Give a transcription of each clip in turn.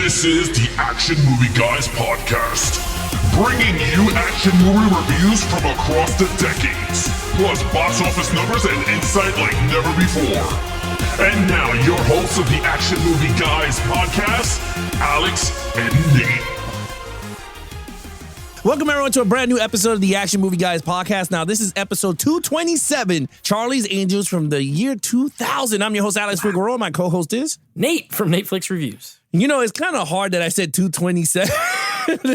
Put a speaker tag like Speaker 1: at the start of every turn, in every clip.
Speaker 1: This is the Action Movie Guys podcast, bringing you action movie reviews from across the decades, plus box office numbers and insight like never before. And now, your hosts of the Action Movie Guys podcast, Alex and Nate.
Speaker 2: Welcome, everyone, to a brand new episode of the Action Movie Guys podcast. Now, this is episode 227, Charlie's Angels from the year 2000. I'm your host, Alex Figueroa. My co-host is
Speaker 3: Nate from Netflix Reviews.
Speaker 2: You know, it's kind of hard that I said 227.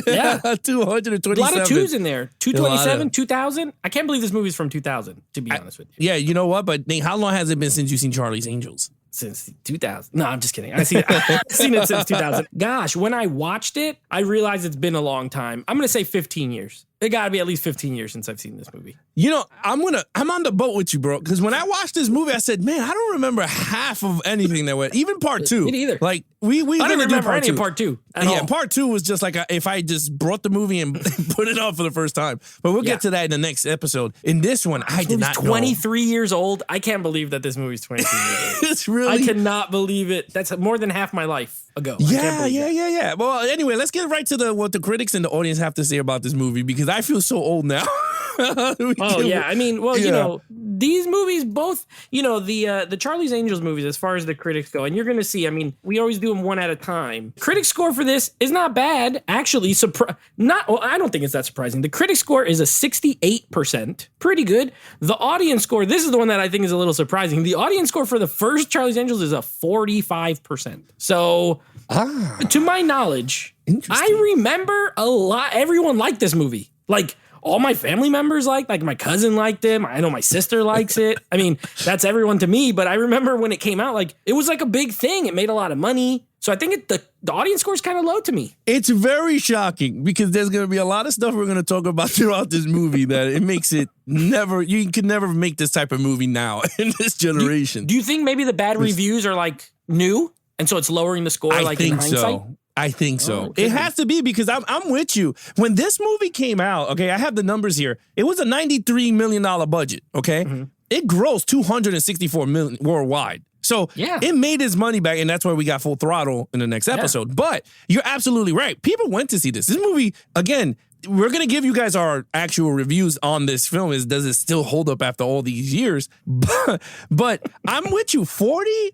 Speaker 3: Yeah.
Speaker 2: 227.
Speaker 3: A lot of twos in there. 227, 2000. I can't believe this movie's from 2000, to be honest with you.
Speaker 2: Yeah, you know what? But Nate, how long has it been since you've seen Charlie's Angels?
Speaker 3: Since 2000. No, I'm just kidding. I've seen it since 2000. Gosh, when I watched it, I realized it's been a long time. I'm going to say 15 years. It got to be at least 15 years since I've seen this movie.
Speaker 2: You know, I'm on the boat with you, bro. Because when I watched this movie, I said, man, I don't remember half of anything that went. Even part two.
Speaker 3: Me neither.
Speaker 2: Like, we
Speaker 3: I don't remember
Speaker 2: part
Speaker 3: any
Speaker 2: two.
Speaker 3: of part two.
Speaker 2: Yeah, part two was just like if I just brought the movie and put it on for the first time. But we'll get to that in the next episode. In this one, I did not know.
Speaker 3: 23 years old. I can't believe that this movie's 23 years old.
Speaker 2: It's really...
Speaker 3: I cannot believe it. That's more than half my life ago.
Speaker 2: Yeah. Well, anyway, let's get right to what the critics and the audience have to say about this movie, because I feel so old now.
Speaker 3: I mean, well, you know, these movies both, you know, the Charlie's Angels movies, as far as the critics go, and you're going to see, I mean, we always do them one at a time. Critic score for this is not bad, actually. I don't think it's that surprising. The critic score is a 68%, pretty good. The audience score, this is the one that I think is a little surprising. The audience score for the first Charlie's Angels is a 45%. So, to my knowledge, I remember a lot. Everyone liked this movie. Like, all my family members like my cousin liked it. I know my sister likes it. I mean, that's everyone to me. But I remember when it came out, like, it was like a big thing. It made a lot of money. So I think the audience score is kind of low to me.
Speaker 2: It's very shocking because there's going to be a lot of stuff we're going to talk about throughout this movie that it makes it you could never make this type of movie now in this generation.
Speaker 3: Do you think maybe the bad reviews are like new? And so it's lowering the score in hindsight?
Speaker 2: So. I think so. It has to be, because I'm with you. When this movie came out, okay, I have the numbers here. It was a $93 million budget, okay? Mm-hmm. It grossed $264 million worldwide. So it made its money back, and that's why we got Full Throttle in the next episode. Yeah. But you're absolutely right. People went to see this. This movie, again, we're going to give you guys our actual reviews on this film. Does it still hold up after all these years? But I'm with you. 5%.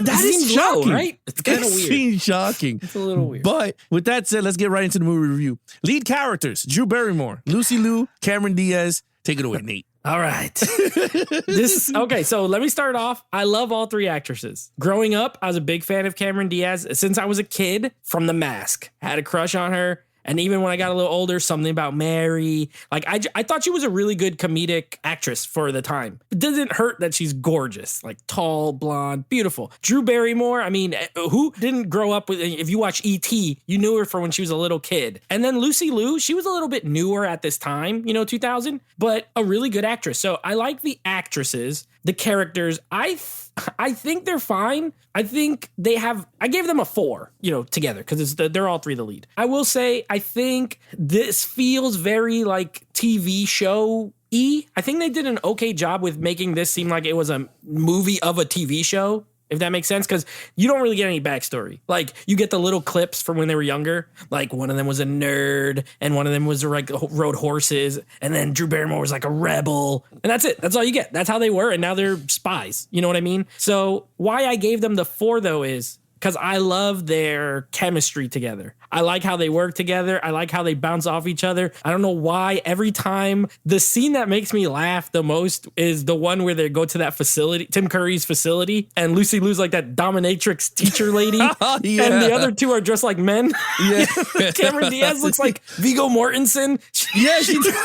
Speaker 2: That is shocking,
Speaker 3: low, right? It's kind of weird.
Speaker 2: Seems shocking.
Speaker 3: It's a little weird.
Speaker 2: But with that said, let's get right into the movie review. Lead characters: Drew Barrymore, Lucy Liu, Cameron Diaz. Take it away, Nate.
Speaker 3: All right. So let me start off. I love all three actresses. Growing up, I was a big fan of Cameron Diaz since I was a kid. From The Mask, had a crush on her. And even when I got a little older, Something About Mary. Like, I thought she was a really good comedic actress for the time. It doesn't hurt that she's gorgeous, like tall, blonde, beautiful. Drew Barrymore, I mean, who didn't grow up with, if you watch E.T., you knew her from when she was a little kid. And then Lucy Liu, she was a little bit newer at this time, 2000, but a really good actress. So I like the actresses, the characters. I think they're fine. I think I gave them a 4, together, because they're all three the lead. I will say, I think this feels very like TV show-y. I think they did an okay job with making this seem like it was a movie of a TV show, if that makes sense, because you don't really get any backstory. Like, you get the little clips from when they were younger. Like, one of them was a nerd, and one of them was like rode horses, and then Drew Barrymore was like a rebel, and that's it. That's all you get. That's how they were, and now they're spies. You know what I mean? So why I gave them the 4, though, is because I love their chemistry together. I like how they work together. I like how they bounce off each other. I don't know why every time the scene that makes me laugh the most is the one where they go to that facility, Tim Curry's facility, and Lucy Liu's like that dominatrix teacher lady. And the other two are dressed like men. Yeah. Cameron Diaz looks like Viggo Mortensen.
Speaker 2: Yeah, she does.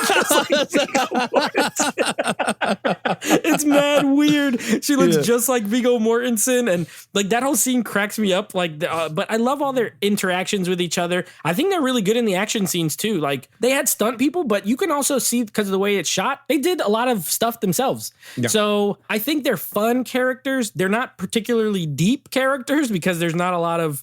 Speaker 3: It's mad weird. She looks just like Viggo Mortensen. And like that whole scene cracks me up. Like, but I love all their interactions with each other. I think they're really good in the action scenes too. Like, they had stunt people, but you can also see, because of the way it's shot, they did a lot of stuff themselves. Yeah. So I think they're fun characters. They're not particularly deep characters because there's not a lot of,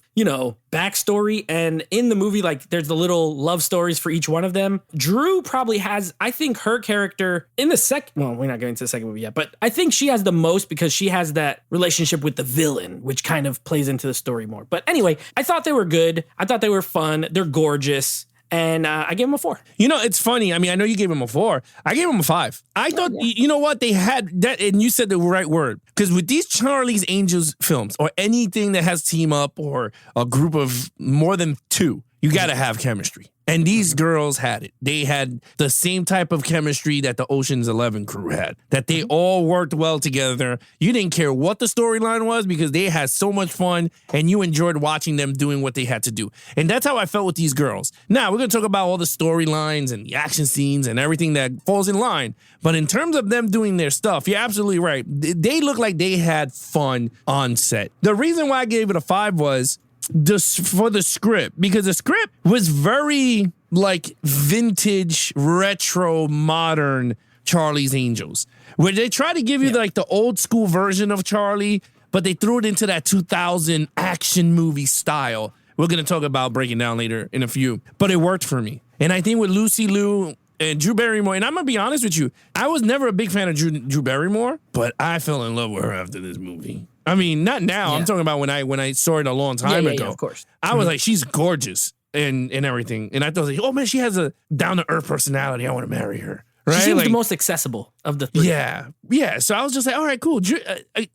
Speaker 3: backstory. And in the movie, like there's the little love stories for each one of them. Drew probably has, I think her character in the second, well, we're not getting to the second movie yet, but I think she has the most because she has that relationship with the villain, which kind of plays into the story more. But anyway, I thought they were good. I thought they were fun. They're gorgeous. And I gave him a 4.
Speaker 2: You know, it's funny. I mean, I know you gave him a 4. I gave him a 5. I thought, you know what? They had that, and you said the right word. Because with these Charlie's Angels films, or anything that has team up, or a group of more than 2, you got to have chemistry. And these girls had it. They had the same type of chemistry that the Ocean's 11 crew had, that they all worked well together. You didn't care what the storyline was because they had so much fun and you enjoyed watching them doing what they had to do. And that's how I felt with these girls. Now, we're going to talk about all the storylines and the action scenes and everything that falls in line. But in terms of them doing their stuff, you're absolutely right. They look like they had fun on set. The reason why I gave it a 5 was for the script, because the script was very like vintage, retro, modern Charlie's Angels, where they try to give you like the old school version of Charlie, but they threw it into that 2000 action movie style. We're going to talk about breaking down later in a few, but it worked for me. And I think with Lucy Liu and Drew Barrymore, and I'm going to be honest with you, I was never a big fan of Drew Barrymore, but I fell in love with her after this movie. I mean, not now. Yeah. I'm talking about when I saw it a long time ago.
Speaker 3: Yeah, of course.
Speaker 2: I was like, she's gorgeous and everything. And I thought, like, oh, man, she has a down-to-earth personality. I want to marry her. Right?
Speaker 3: She seems
Speaker 2: like,
Speaker 3: the most accessible of the 3.
Speaker 2: Yeah. Yeah. So I was just like, all right, cool.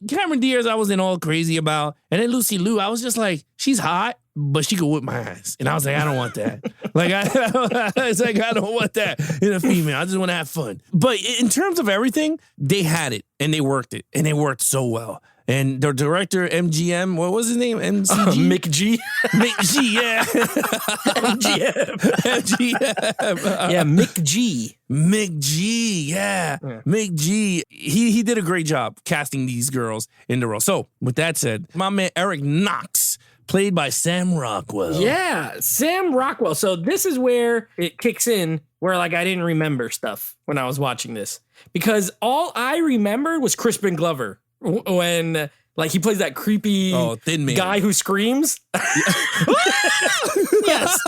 Speaker 2: Cameron Diaz, I wasn't all crazy about. And then Lucy Liu, I was just like, she's hot, but she could whip my ass. And I was like, I don't want that. It's like, I don't want that in a female. I just want to have fun. But in terms of everything, they had it and they worked it. And they worked so well. And the director, MGM, what was his name? MCG?
Speaker 3: Mick G.
Speaker 2: Mick G, yeah.
Speaker 3: MGM.
Speaker 2: MGM.
Speaker 3: Yeah, Mick G.
Speaker 2: Mick G, yeah. Mick G, he did a great job casting these girls in the role. So, with that said, my man Eric Knox, played by Sam Rockwell.
Speaker 3: Yeah, Sam Rockwell. So this is where it kicks in, where like I didn't remember stuff when I was watching this. Because all I remembered was Crispin Glover. When like he plays that creepy
Speaker 2: thin man
Speaker 3: guy who screams. Yes.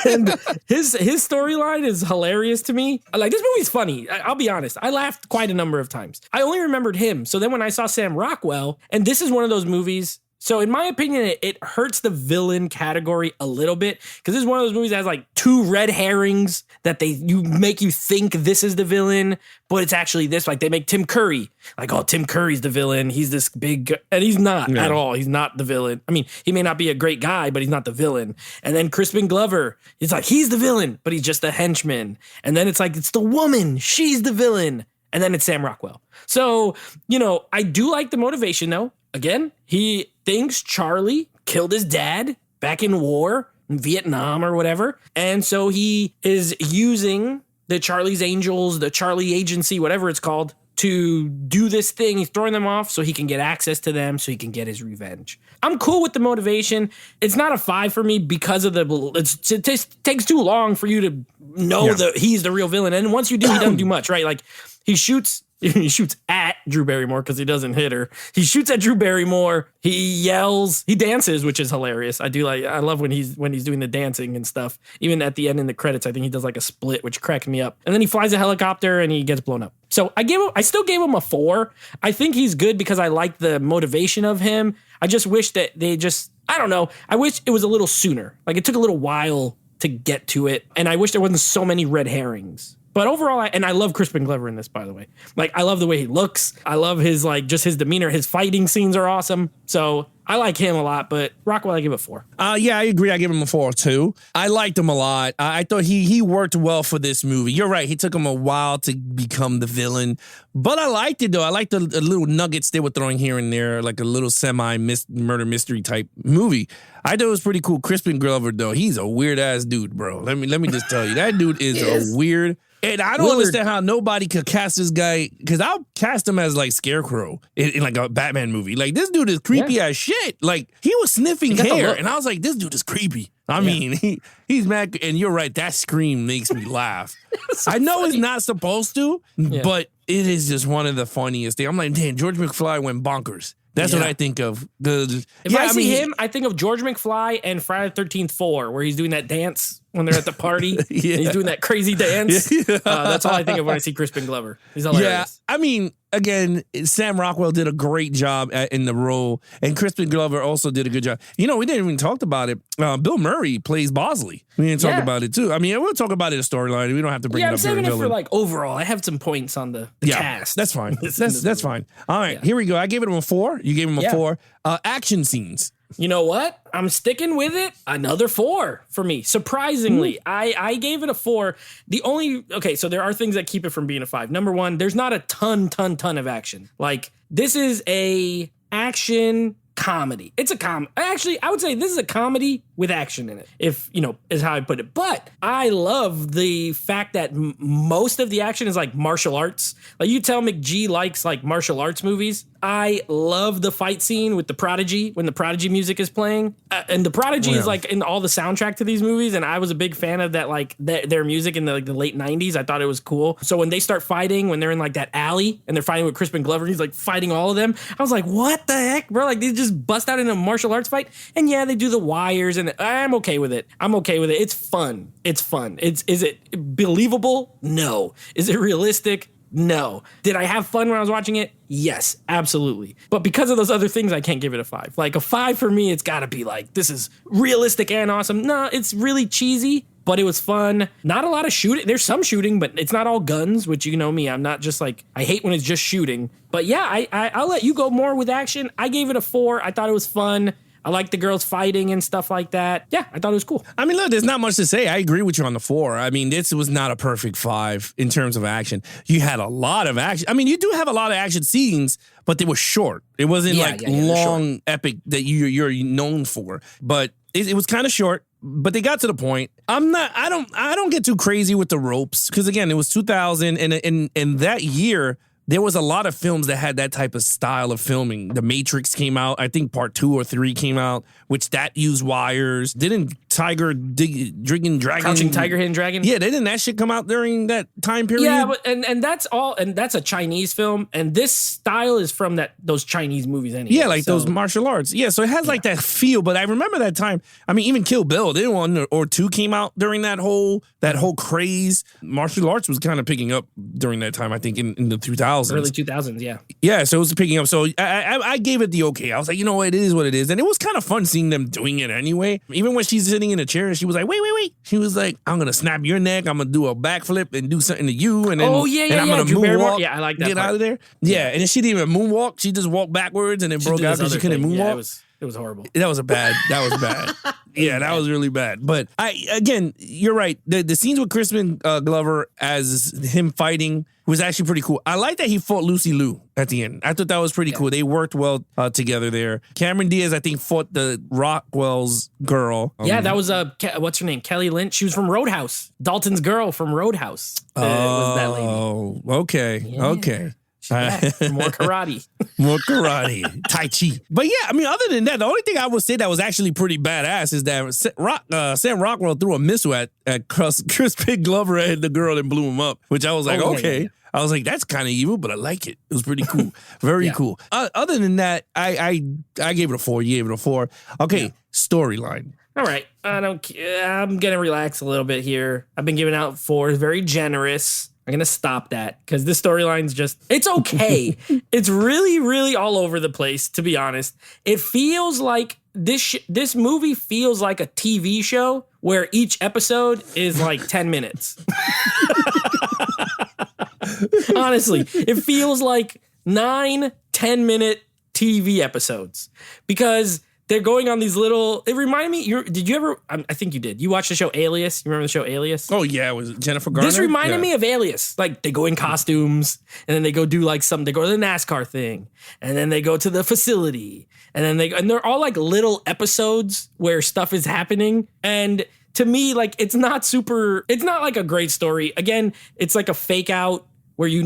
Speaker 3: And his storyline is hilarious to me. Like, this movie's funny. I'll be honest. I laughed quite a number of times. I only remembered him. So then when I saw Sam Rockwell, and this is one of those movies. So in my opinion, it hurts the villain category a little bit, because this is one of those movies that has like 2 red herrings that make you think this is the villain, but it's actually this. Like they make Tim Curry like, oh, Tim Curry's the villain. He's this big, and he's not at all. He's not the villain. I mean, he may not be a great guy, but he's not the villain. And then Crispin Glover, it's like, he's the villain, but he's just a henchman. And then it's like, it's the woman. She's the villain. And then it's Sam Rockwell. So, you know, I do like the motivation though. Again, he thinks Charlie killed his dad back in war in Vietnam or whatever. And so he is using the Charlie's Angels, the Charlie Agency, whatever it's called, to do this thing. He's throwing them off so he can get access to them, so he can get his revenge. I'm cool with the motivation. It's not a 5 for me because of it takes too long for you to know that he's the real villain. And once you do, he doesn't do much, right? Like he shoots at Drew Barrymore because he doesn't hit her. He shoots at Drew Barrymore. He yells. He dances, which is hilarious. I love when he's doing the dancing and stuff. Even at the end in the credits, I think he does like a split, which cracked me up. And then he flies a helicopter and he gets blown up. So I still gave him a 4. I think he's good because I like the motivation of him. I just wish that I don't know. I wish it was a little sooner. Like it took a little while to get to it. And I wish there wasn't so many red herrings. But overall, I love Crispin Glover in this, by the way. Like, I love the way he looks. I love his, like, just his demeanor. His fighting scenes are awesome. So I like him a lot, but Rockwell, I give it a 4.
Speaker 2: Yeah, I agree. I give him a 4 too. I liked him a lot. I thought he worked well for this movie. You're right. He took him a while to become the villain, but I liked it though. I liked the little nuggets they were throwing here and there, like a little murder mystery type movie. I thought it was pretty cool. Crispin Glover though, he's a weird ass dude, bro. Let me just tell you, that dude is a weird. And I don't understand how nobody could cast this guy, because I'll cast him as like Scarecrow in like a Batman movie. Like, this dude is creepy as shit. Like, he was sniffing hair, and I was like, this dude is creepy. I mean, he's mad, and you're right, that scream makes me laugh. I know it's not supposed to, but it is just one of the funniest things. I'm like, damn, George McFly went bonkers. That's what
Speaker 3: Yeah.
Speaker 2: I think of.
Speaker 3: If I see him, I think of George McFly and Friday the 13th 4, where he's doing that dance when they're at the party.
Speaker 2: Yeah.
Speaker 3: He's doing that crazy dance.
Speaker 2: Yeah.
Speaker 3: That's all I think of when I see Crispin Glover. He's hilarious.
Speaker 2: Yeah, I mean, again, Sam Rockwell did a great job in the role, and Crispin Glover also did a good job. You know, we didn't even talk about it. Bill Murray plays Bosley. We didn't talk about it too. I mean, we'll talk about it in storyline. We don't have to bring
Speaker 3: Yeah,
Speaker 2: it
Speaker 3: I'm
Speaker 2: up here.
Speaker 3: saving it for
Speaker 2: villain.
Speaker 3: like overall. I have some points on the cast.
Speaker 2: That's fine.
Speaker 3: This
Speaker 2: That's fine. All right, here we go. I gave him a 4. You gave him a 4. Action scenes.
Speaker 3: You know what? I'm sticking with it. Another 4 for me. Surprisingly, I gave it a 4. So there are things that keep it from being a 5. Number 1, there's not a ton of action. Like, this is a action comedy. It's a Actually, I would say this is a comedy with action in it, if, is how I put it. But I love the fact that most of the action is like martial arts. Like, you tell McG likes like martial arts movies. I love the fight scene with the Prodigy when the Prodigy music is playing. And the Prodigy is like in all the soundtrack to these movies. And I was a big fan of that, like their music in the late 90s. I thought it was cool. So when they start fighting, when they're in like that alley and they're fighting with Crispin Glover, he's like fighting all of them. I was like, what the heck, bro? Like, they just bust out in a martial arts fight. And yeah, they do the wires, and I'm okay with it. It's fun. Is it believable? No. Is it realistic? No. Did I have fun when I was watching it? Yes, absolutely. But because of those other things, I can't give it a 5. Like, a 5 for me, it's got to be like, this is realistic and awesome. No, it's really cheesy, but it was fun. Not a lot of shooting. There's some shooting, but it's not all guns, which, you know me, I'm not just like, I hate when it's just shooting. But yeah, I'll let you go more with action. I gave it a 4. I thought it was fun. I like the girls fighting and stuff like that. Yeah, I thought it was cool.
Speaker 2: I mean, look, there's not much to say. I agree with you on the 4. I mean, this was not a perfect 5 in terms of action. You had a lot of action. I mean, you do have a lot of action scenes, but they were short. It wasn't long, epic that you're known for. But it was kind of short. But they got to the point. I don't get too crazy with the ropes, because again, it was 2000, and in that year, there was a lot of films that had that type of style of filming. The Matrix came out. I think part 2 or 3 came out, which that used wires. Didn't Drinking Dragon?
Speaker 3: Crouching Tiger, Hidden Dragon?
Speaker 2: Yeah, didn't that shit come out during that time period?
Speaker 3: Yeah, but and that's all, and that's a Chinese film, and this style is from those Chinese movies anyway.
Speaker 2: Yeah, like those martial arts. Yeah, so it has like that feel, but I remember that time. I mean, even Kill Bill, didn't 1 or 2 came out during that whole craze. Martial arts was kind of picking up during that time, I think, in the 2000s.
Speaker 3: Early 2000s, yeah.
Speaker 2: Yeah, so it was picking up. So I gave it the okay. I was like, you know what, it is what it is. And it was kind of fun seeing them doing it anyway. Even when she's sitting in a chair and she was like, wait. She was like, I'm going to snap your neck. I'm going to do a backflip and do something to you. And then, I'm going to moonwalk.
Speaker 3: Yeah, I like that
Speaker 2: Get
Speaker 3: part.
Speaker 2: out of there. Yeah, and then she didn't even moonwalk. She just walked backwards and then broke out because she couldn't moonwalk.
Speaker 3: Yeah, it was horrible.
Speaker 2: That was bad. Yeah, that was really bad. But you're right. The scenes with Crispin Glover as him fighting was actually pretty cool. I like that he fought Lucy Liu at the end. I thought that was pretty cool. They worked well together there. Cameron Diaz, I think, fought the Rockwell's girl.
Speaker 3: Yeah, that was what's her name? Kelly Lynch. She was from Roadhouse. Dalton's girl from Roadhouse. Was that lady.
Speaker 2: Oh, okay.
Speaker 3: Yeah.
Speaker 2: Okay.
Speaker 3: More karate.
Speaker 2: More karate. Tai Chi. But yeah, I mean, other than that, the only thing I would say that was actually pretty badass is that Sam Rockwell threw a missile at Crispin Glover and the girl and blew him up, which I was like, okay. Yeah. I was like, that's kind of evil, but I like it. It was pretty cool. Very cool. Other than that, I gave it a 4. You gave it a 4. Okay, storyline.
Speaker 3: All right. I'm going to relax a little bit here. I've been giving out 4s, very generous. I'm going to stop that because this storyline's it's okay. It's really, really all over the place, to be honest. It feels like this movie feels like a TV show where each episode is like 10 minutes. Honestly, it feels like 9, 10-minute TV episodes because they're going on these little. It reminded me. Did you ever? I think you did. You watched the show Alias. You remember the show Alias?
Speaker 2: Oh yeah, it was Jennifer Garner.
Speaker 3: This reminded me of Alias. Like they go in costumes, and then they go do like something. They go to the NASCAR thing, and then they go to the facility, and then they're all like little episodes where stuff is happening. And to me, like it's not like a great story. Again, it's like a fake out. Where you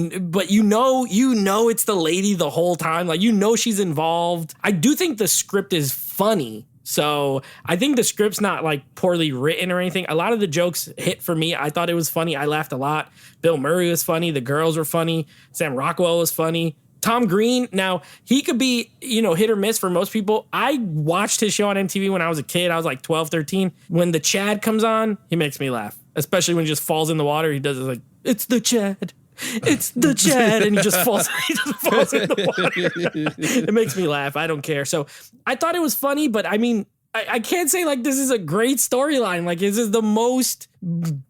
Speaker 3: know it's the lady the whole time. Like, she's involved. I do think the script is funny. So I think the script's not like poorly written or anything. A lot of the jokes hit for me. I thought it was funny. I laughed a lot. Bill Murray was funny. The girls were funny. Sam Rockwell was funny. Tom Green, now he could be, hit or miss for most people. I watched his show on MTV when I was a kid. I was like 12, 13. When the Chad comes on, he makes me laugh, especially when he just falls in the water. He does it like, it's the Chad. It's the Chad. And he just falls in the water. It makes me laugh. I don't care. So I thought it was funny, but I mean, I can't say like this is a great storyline. Like this is the most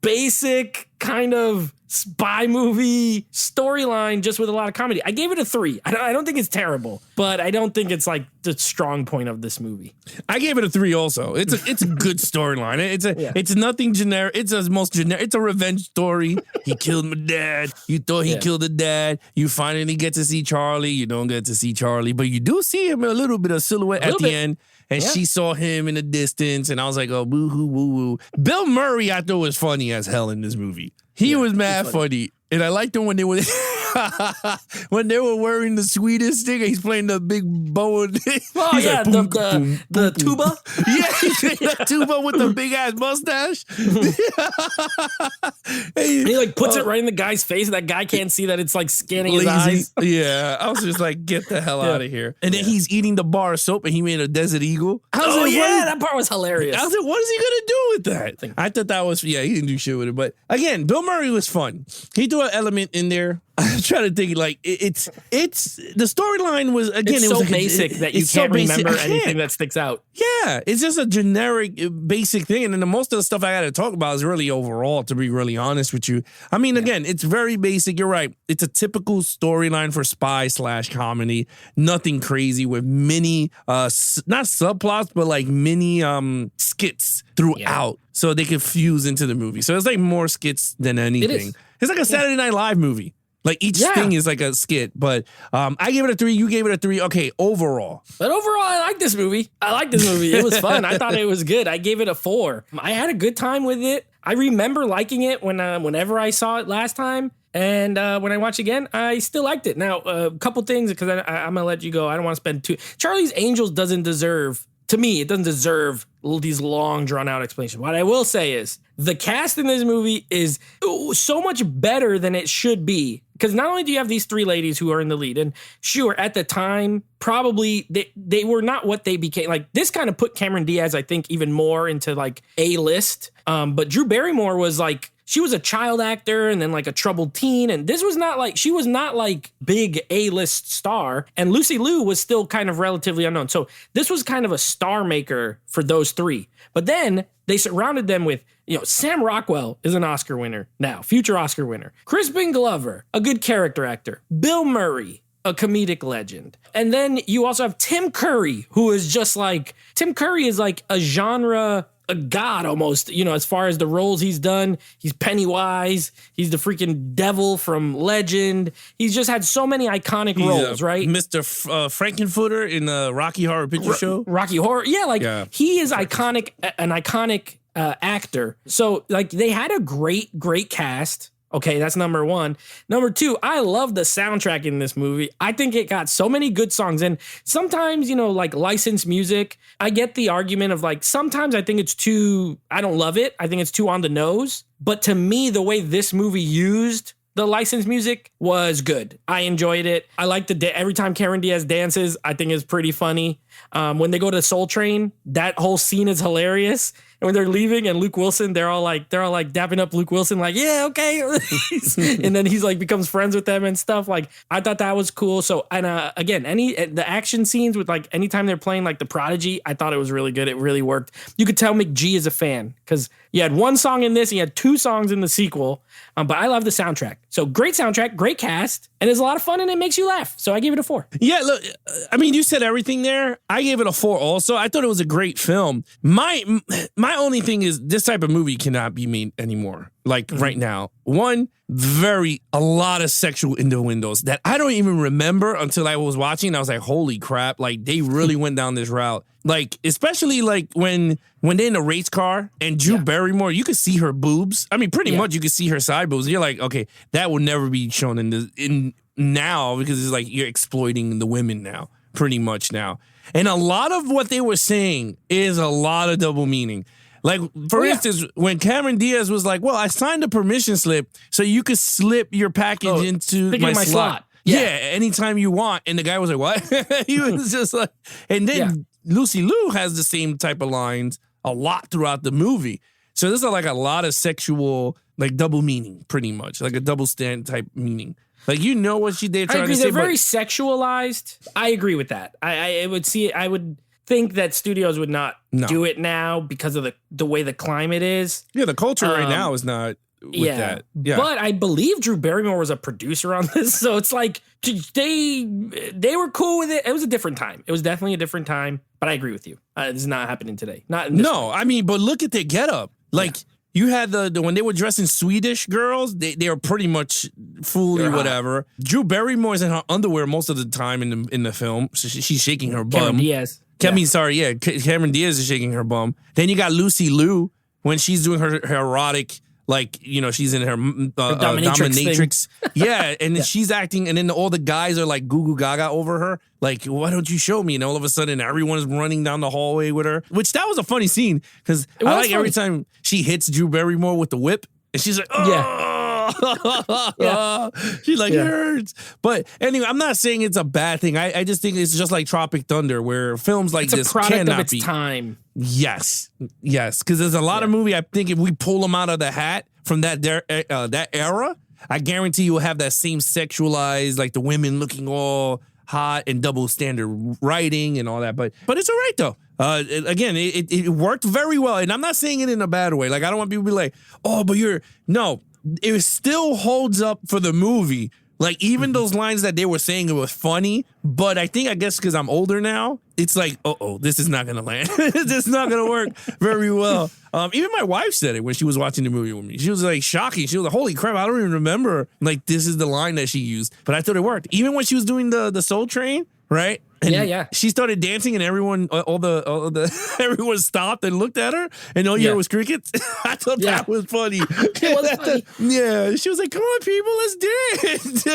Speaker 3: basic kind of spy movie storyline just with a lot of comedy. I gave it a 3. I don't think it's terrible, but I don't think it's like the strong point of this movie.
Speaker 2: I gave it a 3 also. It's a good storyline. It's nothing generic. It's the most generic. It's a revenge story. He killed my dad. You thought he killed the dad. You finally get to see Charlie. You don't get to see Charlie, but you do see him a little bit of silhouette at the end. And she saw him in the distance, and I was like, oh, boo-hoo, woo-woo. Bill Murray, I thought was funny as hell in this movie. He was mad funny. And I liked him when they were wearing the sweetest thing. He's playing the big bow.
Speaker 3: Oh, yeah, like, boom, the tuba.
Speaker 2: Yeah, he's playing the tuba with the big ass mustache.
Speaker 3: He like puts it right in the guy's face, and that guy can't see that it's like scanning his eyes.
Speaker 2: Yeah, I was just like, get the hell out of here. And then he's eating the bar of soap, and he made a Desert Eagle.
Speaker 3: That part was hilarious.
Speaker 2: I was like, what is he gonna do with that? I thought that was, he didn't do shit with it. But again, Bill Murray was fun. He threw an element in there. I'm trying to think, like, it's the storyline was, again,
Speaker 3: it's
Speaker 2: it was
Speaker 3: so
Speaker 2: like
Speaker 3: basic that you can't remember anything that sticks out.
Speaker 2: Yeah, it's just a generic, basic thing. And then most of the stuff I got to talk about is really overall, to be really honest with you. I mean, again, it's very basic. You're right. It's a typical storyline for spy/comedy. Nothing crazy with many, not subplots, but like mini skits throughout. So they can fuse into the movie. So it's like more skits than anything. It's like a Saturday Night Live movie. Like each thing is like a skit, but I gave it a 3. You gave it a 3. Okay, overall.
Speaker 3: But overall, I like this movie. It was fun. I thought it was good. I gave it a 4. I had a good time with it. I remember liking it whenever I saw it last time. And when I watch again, I still liked it. Now, a couple things, because I'm going to let you go. I don't want to spend too... Charlie's Angels doesn't deserve... To me, it doesn't deserve these long, drawn-out explanations. What I will say is the cast in this movie is so much better than it should be. Because not only do you have these 3 ladies who are in the lead, and sure, at the time, probably they were not what they became. Like, this kind of put Cameron Diaz, I think, even more into, like, A-list. But Drew Barrymore was, like... She was a child actor and then like a troubled teen. And this was not like, she was not like big A-list star. And Lucy Liu was still kind of relatively unknown. So this was kind of a star maker for those 3. But then they surrounded them with, Sam Rockwell is an Oscar winner now, future Oscar winner. Crispin Glover, a good character actor. Bill Murray, a comedic legend. And then you also have Tim Curry, who is just like, Tim Curry is like a genre... a god almost, as far as the roles he's done. He's Pennywise. He's the freaking devil from Legend. He's just had so many iconic roles, right?
Speaker 2: Mr. Frankenfooter in the Rocky Horror Picture Show.
Speaker 3: Rocky Horror. Yeah, he is iconic, an iconic actor. So like they had a great cast. Okay, that's number 1. Number 2, I love the soundtrack in this movie. I think it got so many good songs. And sometimes, like licensed music, I get the argument of like, sometimes I think it's too, I don't love it. I think it's too on the nose. But to me, the way this movie used the licensed music was good. I enjoyed it. I like every time Cameron Diaz dances, I think is pretty funny. When they go to Soul Train, that whole scene is hilarious. And when they're leaving and Luke Wilson, they're all like dapping up Luke Wilson, like, yeah, okay. And then he's like becomes friends with them and stuff. Like, I thought that was cool. So, and again, the action scenes with like anytime they're playing like The Prodigy, I thought it was really good. It really worked. You could tell McG is a fan because you had 1 song in this and you had 2 songs in the sequel. But I love the soundtrack. So great soundtrack, great cast, and it's a lot of fun and it makes you laugh. So I gave it a 4.
Speaker 2: Yeah, look, I mean, you said everything there. I gave it a 4 also. I thought it was a great film. My only thing is this type of movie cannot be made anymore. Like right now. One, a lot of sexual innuendos that I don't even remember until I was watching. I was like, holy crap. Like they really went down this route. Like, especially like when they're in a race car and Drew Barrymore, you could see her boobs. I mean, pretty much you could see her side boobs. You're like, okay, that will never be shown in now because it's like you're exploiting the women now, pretty much now. And a lot of what they were saying is a lot of double meaning. Like, for instance, when Cameron Diaz was like, well, I signed a permission slip so you could slip your package into my slot. Yeah, anytime you want. And the guy was like, what? He was just like, and then Lucy Liu has the same type of lines a lot throughout the movie. So there's like a lot of sexual, like double meaning, pretty much, like a double stand type meaning. Like, you know what they're trying to say.
Speaker 3: They're very sexualized. I agree with that. I would think that studios would not do it now because of the way the climate is.
Speaker 2: Yeah, the culture right now is not with that. Yeah.
Speaker 3: But I believe Drew Barrymore was a producer on this, so it's like they were cool with it. It was a different time. It was definitely a different time, but I agree with you. This is not happening today. Not in this way.
Speaker 2: I mean, but look at their getup. Like, you had the when they were dressing Swedish girls, they were pretty much fully whatever. Drew Barrymore's in her underwear most of the time in the film. So she's shaking her bum.
Speaker 3: Cameron Diaz.
Speaker 2: Cameron Diaz is shaking her bum. Then you got Lucy Liu when she's doing her erotic, like, you know, she's in her dominatrix. Yeah, and then she's acting, and then all the guys are like goo goo gaga over her. Like, why don't you show me? And all of a sudden, everyone is running down the hallway with her. Which, that was a funny scene, because I like funny. Every time she hits Drew Barrymore with the whip, and she's like, oh. She like hurts. But anyway, I'm not saying it's a bad thing. I just think it's just like Tropic Thunder, where films like this cannot be.
Speaker 3: Time.
Speaker 2: Yes, because there's a lot of movie. I think if we pull them out of the hat from that era, I guarantee you'll have that same sexualized, like the women looking all hot and double standard writing and all that. But it's all right though. Again, it worked very well, and I'm not saying it in a bad way. Like, I don't want people to be like, oh, but it still holds up for the movie. Like, even those lines that they were saying, it was funny, but I guess because I'm older now, it's like, this is not going to land. This is not going to work very well. Even my wife said it when she was watching the movie with me. She was like shocking. She was like, holy crap, I don't even remember. Like, this is the line that she used. But I thought it worked. Even when she was doing the Soul Train, right? And she started dancing, and everyone, everyone stopped and looked at her, and all you heard was crickets. I thought that was funny.
Speaker 3: It was funny.
Speaker 2: Yeah, she was like, "Come on, people, let's dance."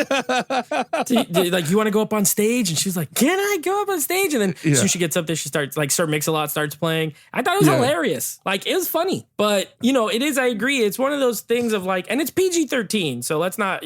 Speaker 3: Like, you want to go up on stage? And she was like, "Can I go up on stage?" And then as soon as she gets up there, she starts like Sir Mix-a-Lot starts playing. I thought it was hilarious. Like, it was funny, but it is. I agree. It's one of those things of like, and it's PG-13, so let's not.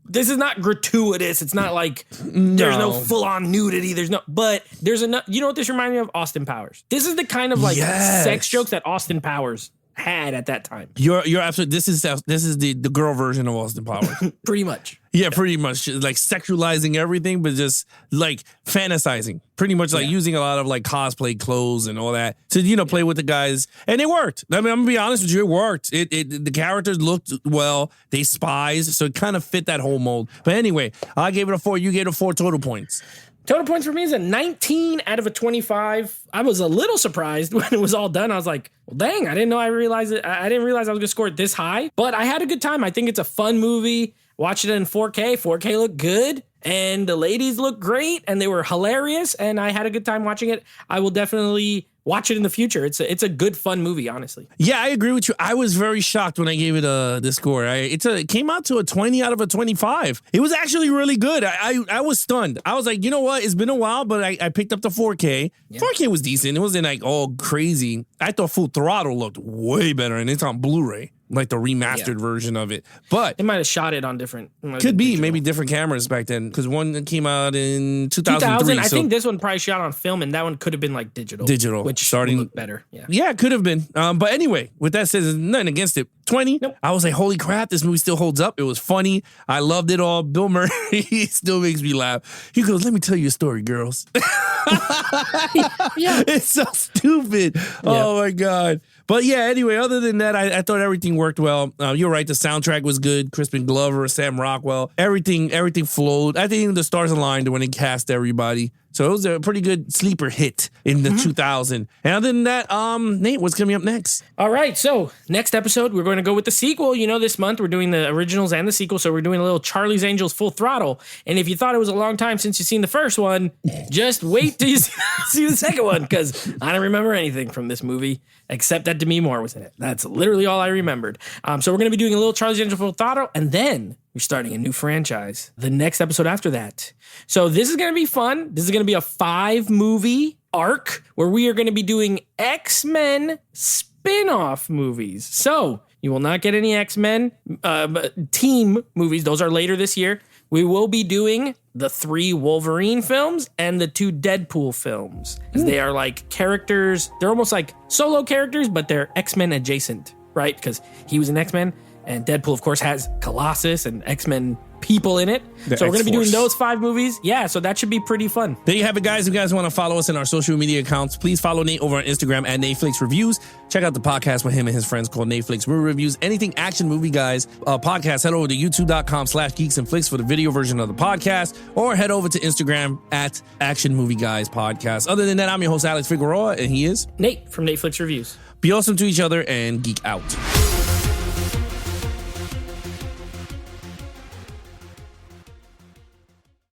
Speaker 3: This is not gratuitous. It's not like there's no full-on nudity. There's no. But there's enough. You know what this reminded me of? Austin Powers. This is the kind of like sex jokes that Austin Powers had at that time.
Speaker 2: You're absolutely. This is the girl version of Austin Powers.
Speaker 3: Pretty much.
Speaker 2: Yeah, pretty much. Like sexualizing everything, but just like fantasizing. Pretty much like using a lot of like cosplay clothes and all that to play with the guys, and it worked. I mean, I'm gonna be honest with you, it worked. The characters looked well. They spies, so it kind of fit that whole mold. But anyway, I gave it a 4. You gave it 4 total points.
Speaker 3: Total points for me is a 19 out of a 25. I was a little surprised when it was all done. I was like, well, dang, I didn't realize I was going to score it this high. But I had a good time. I think it's a fun movie. Watched it in 4K. 4K looked good. And the ladies looked great. And they were hilarious. And I had a good time watching it. I will definitely watch it in the future. It's a good, fun movie, honestly.
Speaker 2: Yeah, I agree with you. I was very shocked when I gave it the score. It came out to a 20 out of a 25. It was actually really good. I was stunned. I was like, you know what? It's been a while, but I picked up the 4K. Yeah. 4K was decent. It wasn't like all crazy. I thought Full Throttle looked way better, and it's on Blu-ray. Like the remastered version of it. But
Speaker 3: they might have shot it on different.
Speaker 2: Could be maybe different cameras back then, because one came out in 2003.
Speaker 3: I think this one probably shot on film, and that one could have been like digital, which starting look better.
Speaker 2: Yeah, it could have been. But anyway, with that said, there's nothing against it. 20. Nope. I was like, holy crap, this movie still holds up. It was funny. I loved it all. Bill Murray still makes me laugh. He goes, "Let me tell you a story, girls." It's so stupid. Yeah. Oh my God. But yeah, anyway, other than that, I thought everything worked well. You're right. The soundtrack was good. Crispin Glover, Sam Rockwell, everything flowed. I think the stars aligned when they cast everybody. So it was a pretty good sleeper hit in the 2000. And other than that, Nate, what's coming up next?
Speaker 3: All right. So next episode, we're going to go with the sequel. This month we're doing the originals and the sequel. So we're doing a little Charlie's Angels Full Throttle. And if you thought it was a long time since you've seen the first one, just wait till you see the second one, because I don't remember anything from this movie except that Demi Moore was in it. That's literally all I remembered. So we're going to be doing a little Charlie's Angels Full Throttle, and then we're starting a new franchise the next episode after that. So this is going to be fun. This is going to be a 5-movie arc where we are going to be doing X-Men spin-off movies. So you will not get any X-Men team movies. Those are later this year. We will be doing the 3 Wolverine films and the 2 Deadpool films. They are like characters, they're almost like solo characters, but they're X-Men adjacent, right? Because he was an X-Men, and Deadpool, of course, has Colossus and X-Men people in it. So we're going to be doing those 5 movies. Yeah, so that should be pretty fun.
Speaker 2: There you have it, guys. If you guys want to follow us in our social media accounts, please follow Nate over on Instagram at Netflix Reviews. Check out the podcast with him and his friends called Netflix Movie Reviews. Anything Action Movie Guys podcast, head over to youtube.com/Geeks and Flicks for the video version of the podcast, or head over to Instagram at Action Movie Guys Podcast. Other than that, I'm your host, Alex Figueroa, and he is
Speaker 3: Nate from Netflix Reviews.
Speaker 2: Be awesome to each other and geek out.